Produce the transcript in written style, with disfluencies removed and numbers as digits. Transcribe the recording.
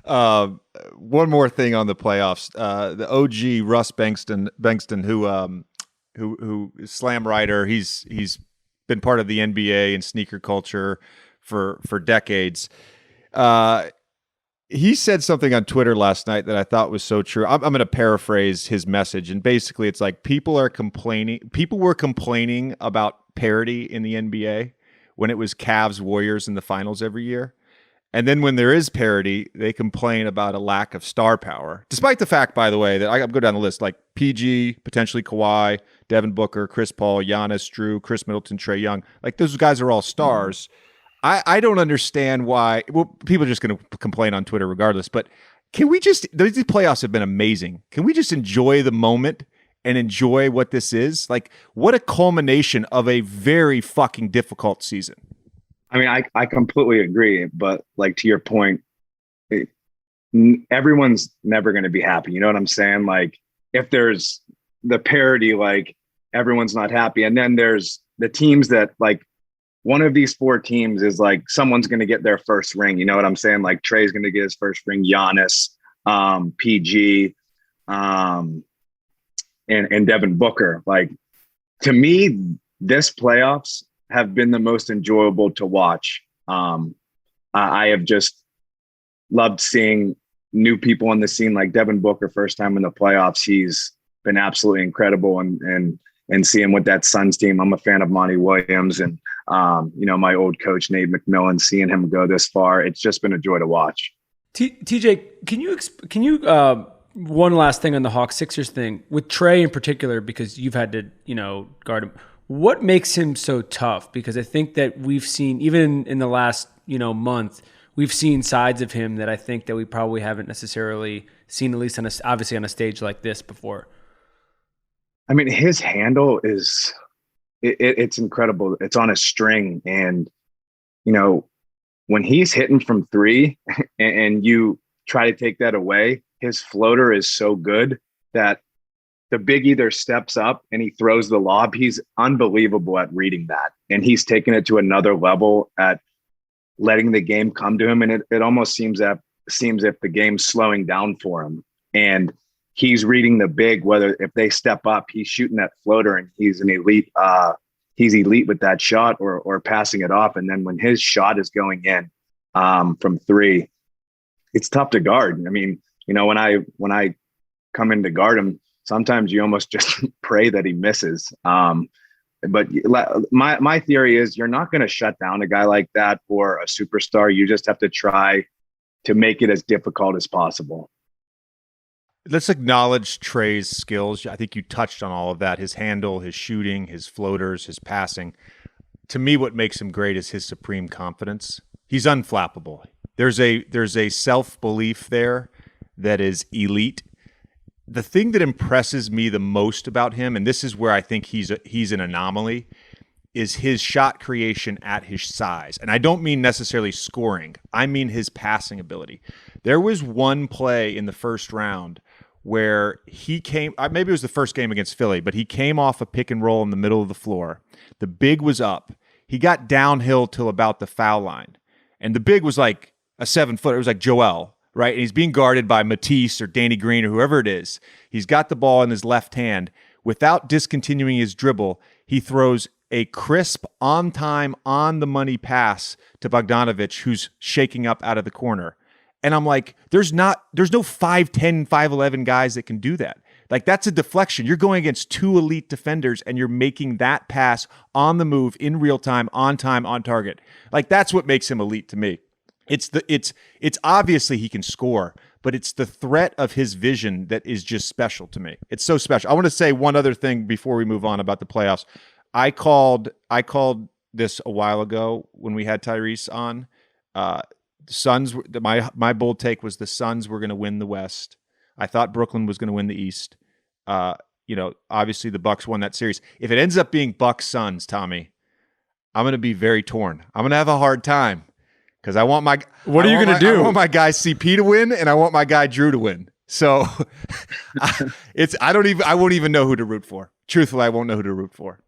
One more thing on the playoffs. The OG Russ Bengston, who is slam writer. He's been part of the NBA and sneaker culture for decades. He said something on Twitter last night that I thought was so true. I'm going to paraphrase his message, and basically it's like people were complaining about parity in the NBA when it was Cavs Warriors in the finals every year. And then when there is parity, they complain about a lack of star power. Despite the fact, by the way, that I go down the list, like PG, potentially Kawhi, Devin Booker, Chris Paul, Giannis, Drew, Chris Middleton, Trae Young. Like, those guys are all stars. I don't understand why. Well, people are just going to complain on Twitter regardless. But can we just, these playoffs have been amazing. Can we just enjoy the moment and enjoy what this is? Like, what a culmination of a very fucking difficult season. I mean, I completely agree. But like, to your point, everyone's never going to be happy. You know what I'm saying? Like, if there's the parity, like, everyone's not happy. And then there's the teams that, like, one of these four teams is like, someone's going to get their first ring. You know what I'm saying? Like, Trae's going to get his first ring, Giannis, PG, and Devin Booker. Like, to me, this playoffs have been the most enjoyable to watch. I have just loved seeing new people on the scene, like Devin Booker, first time in the playoffs. He's been absolutely incredible, and seeing with that Suns team. I'm a fan of Monty Williams, and my old coach, Nate McMillan, seeing him go this far, it's just been a joy to watch. TJ, can you one last thing on the Hawks Sixers thing with Trae in particular, because you've had to, guard him. What makes him so tough? Because I think that we've seen, even in the last, month, we've seen sides of him that I think that we probably haven't necessarily seen, at least obviously on a stage like this before. I mean, his handle is, it's incredible. It's on a string. And, when he's hitting from three and you try to take that away, his floater is so good that the big either steps up and he throws the lob. He's unbelievable at reading that. And he's taken it to another level at letting the game come to him. And it almost seems if the game's slowing down for him. And he's reading the big, whether if they step up, he's shooting that floater, and he's an elite. He's elite with that shot or passing it off. And then when his shot is going in from three, it's tough to guard. I mean, when I come in to guard him, sometimes you almost just pray that he misses. But my theory is you're not going to shut down a guy like that or a superstar. You just have to try to make it as difficult as possible. Let's acknowledge Trae's skills. I think you touched on all of that. His handle, his shooting, his floaters, his passing. To me, what makes him great is his supreme confidence. He's unflappable. There's a self-belief there that is elite. The thing that impresses me the most about him, and this is where I think he's an anomaly, is his shot creation at his size. And I don't mean necessarily scoring. I mean his passing ability. There was one play in the first round where he came, maybe it was the first game against Philly, but he came off a pick and roll in the middle of the floor. The big was up. He got downhill till about the foul line. And the big was like a 7-footer. It was like Joel, right? And he's being guarded by Matisse or Danny Green or whoever it is. He's got the ball in his left hand. Without discontinuing his dribble, he throws a crisp, on-time, on-the-money pass to Bogdanović, who's shaking up out of the corner. And I'm like, there's no 5'10", 5'11" guys that can do that. Like, that's a deflection. You're going against two elite defenders, and you're making that pass on the move, in real time, on target. Like, that's what makes him elite to me. It's obviously he can score, but it's the threat of his vision that is just special to me. It's so special. I want to say one other thing before we move on about the playoffs. I called this a while ago when we had Tyrese on. Suns. My bold take was the Suns were going to win the West. I thought Brooklyn was going to win the East. Obviously the Bucks won that series. If it ends up being Bucks Suns, Tommy, I'm going to be very torn. I'm going to have a hard time because I want my. What are you going to do? I want my guy CP to win, and I want my guy Drew to win. So I won't even know who to root for. Truthfully, I won't know who to root for.